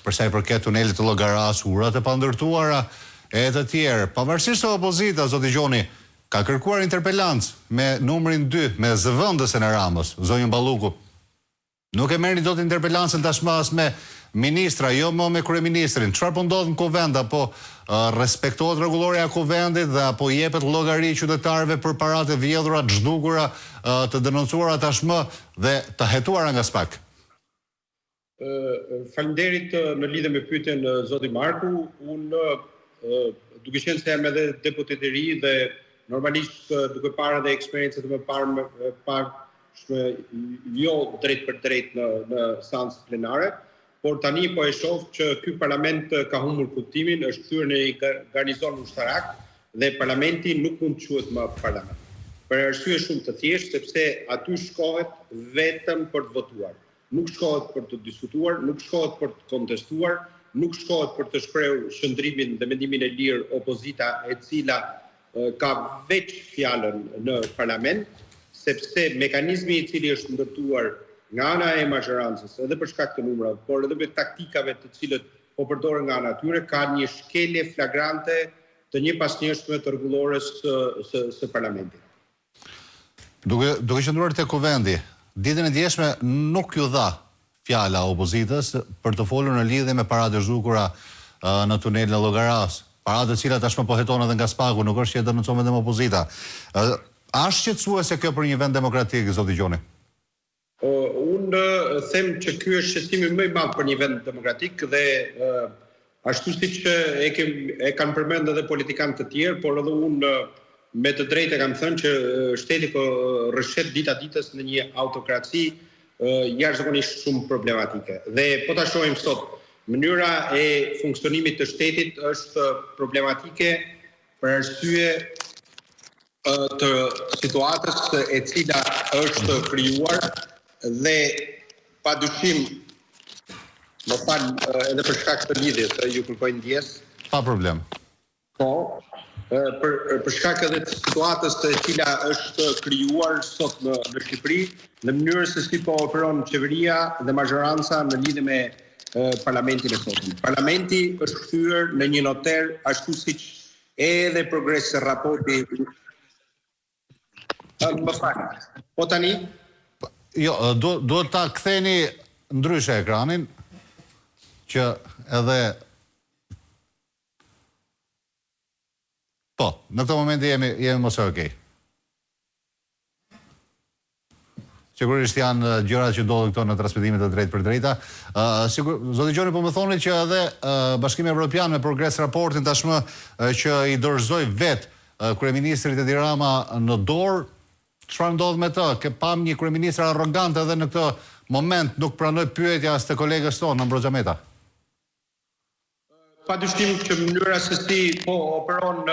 përsa i përket tunelit të Llogaras, urat e pandërtuara e të tjerë. Pavarësisht të opozita, zoti Gjoni, ka kërkuar interpelancë me numrin 2, me zëvendësen e Ramës, zonjën Balluku. Nuk e merrni dot interpelancën tashmë as me ministra, jo më me kryeministrin. Çfarë po ndodh në kuvend, apo respektohet rregulloria e kuvendit dhe apo jepet llogari qytetarëve për paratë e vjedhura, të zhdukura, të denoncuara tashmë dhe të hetuara nga SPAK? Faleminderit në lidhje me pyetjen zoti Marku. Unë duke qenë se jam edhe deputet i ri dhe normalisht duke parë edhe eksperiencët më parë jo drejt për drejt në seancë plenare, por tani po e shoh që ky parlament ka humbur kuptimin, është kthyer në një garnizon ushtarak dhe parlamenti nuk mund të quhet më parlament. Për arsye shumë të thjeshtë, sepse aty shkohet vetëm për të votuar. Nuk shkohet për të diskutuar, nuk shkohet për të kontestuar, nuk shkohet për të shprehur shëndrimin dhe mendimin e lirë opozita, e cila ka veç fjalën në parlament, sepse mekanizmi i cili është ndërtuar nga ana e majorancës, edhe për shkak të numrave, por edhe me taktikave të cilët po përdoren nga ana tyre, ka një shkelje flagrante të njëpasnjëshme të rregullores së parlamentit. Duke qëndruar te kuvendi, ditën e djeshme nuk ju dha fjala opozitës për të folur në lidhje me paratë e zhdukura në tunelin e Llogaras, paratë të cilat tashmë po heton edhe nga SPAK-u, nuk është që e denoncon vetëm opozita. A është shqetësuese kjo për një vend demokratik, zoti Gjoni? Unë them që ky është shqetësimi më i madh për një vend demokratik dhe ashtu siç e kanë përmendur edhe politikanë të tjerë, por edhe unë me të drejtë kam thënë që shteti po rrshet dita ditës në një autokraci jashtëzakonisht shumë problematike. Dhe po ta shohim sot, mënyra e funksionimit të shtetit është problematike për arsye të situatës e cila është krijuar dhe padyshim, më fal edhe për shkak të lidhjes, ju kërkoj ndjes. Pa problem. Po, për shkak edhe të situatës e cila është krijuar sot në Shqipëri, në mënyrë se si po operon qeveria dhe majoranca në lidhje me parlamentin e sotëm. Parlamenti është kthyer në një noter ashtu siç edhe progres raporti. Më fal. Po tani? Jo, duhet ta ktheni ndryshe ekranin, që edhe... Po, në këtë moment jemi mos e okej. Sigurisht janë gjërat që ndodhin këto në transmetimet e drejtë për drejta. Zoti Gjoni, po më thoni që edhe Bashkimi Evropian me progres raportin tashmë që i dorëzoi vetë kryeministrit Edi Rama në dorë. Çfarë ndodh me të? Ke pam një kryeministër arrogant edhe në këtë moment nuk pranoi pyetja as të kolegës tonë në Ambroz Xhameta. Padyshim që mënyra se si po operon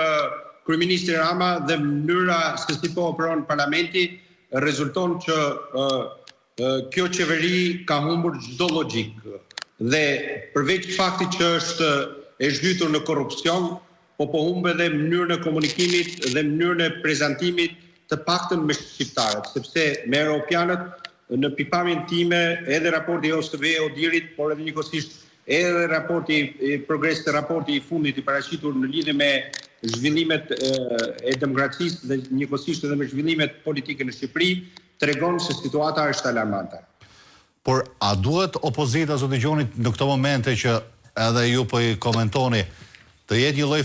kryeministri Rama dhe mënyra se si po operon parlamenti rezulton që kjo qeveri ka humbur çdo logjik. Dhe përveç faktit që është e zhytur në korrupsion, po humbe edhe mënyrën e komunikimit dhe mënyrën e prezantimit të paktën me shqiptarët, sepse me europianët në pikpamjen time edhe raporti i OSTV-Odirit, por edhe njëkohësisht edhe raporti i fundit i paraqitur në lidhje me zhvillimet e demokracisë dhe njëkohësisht edhe me zhvillimet politike në Shqipëri, tregon se situata është alarmante. Por a duhet opozita, zoti Gjoni, në këto momente që edhe ju po i komentoni, të jetë një lloj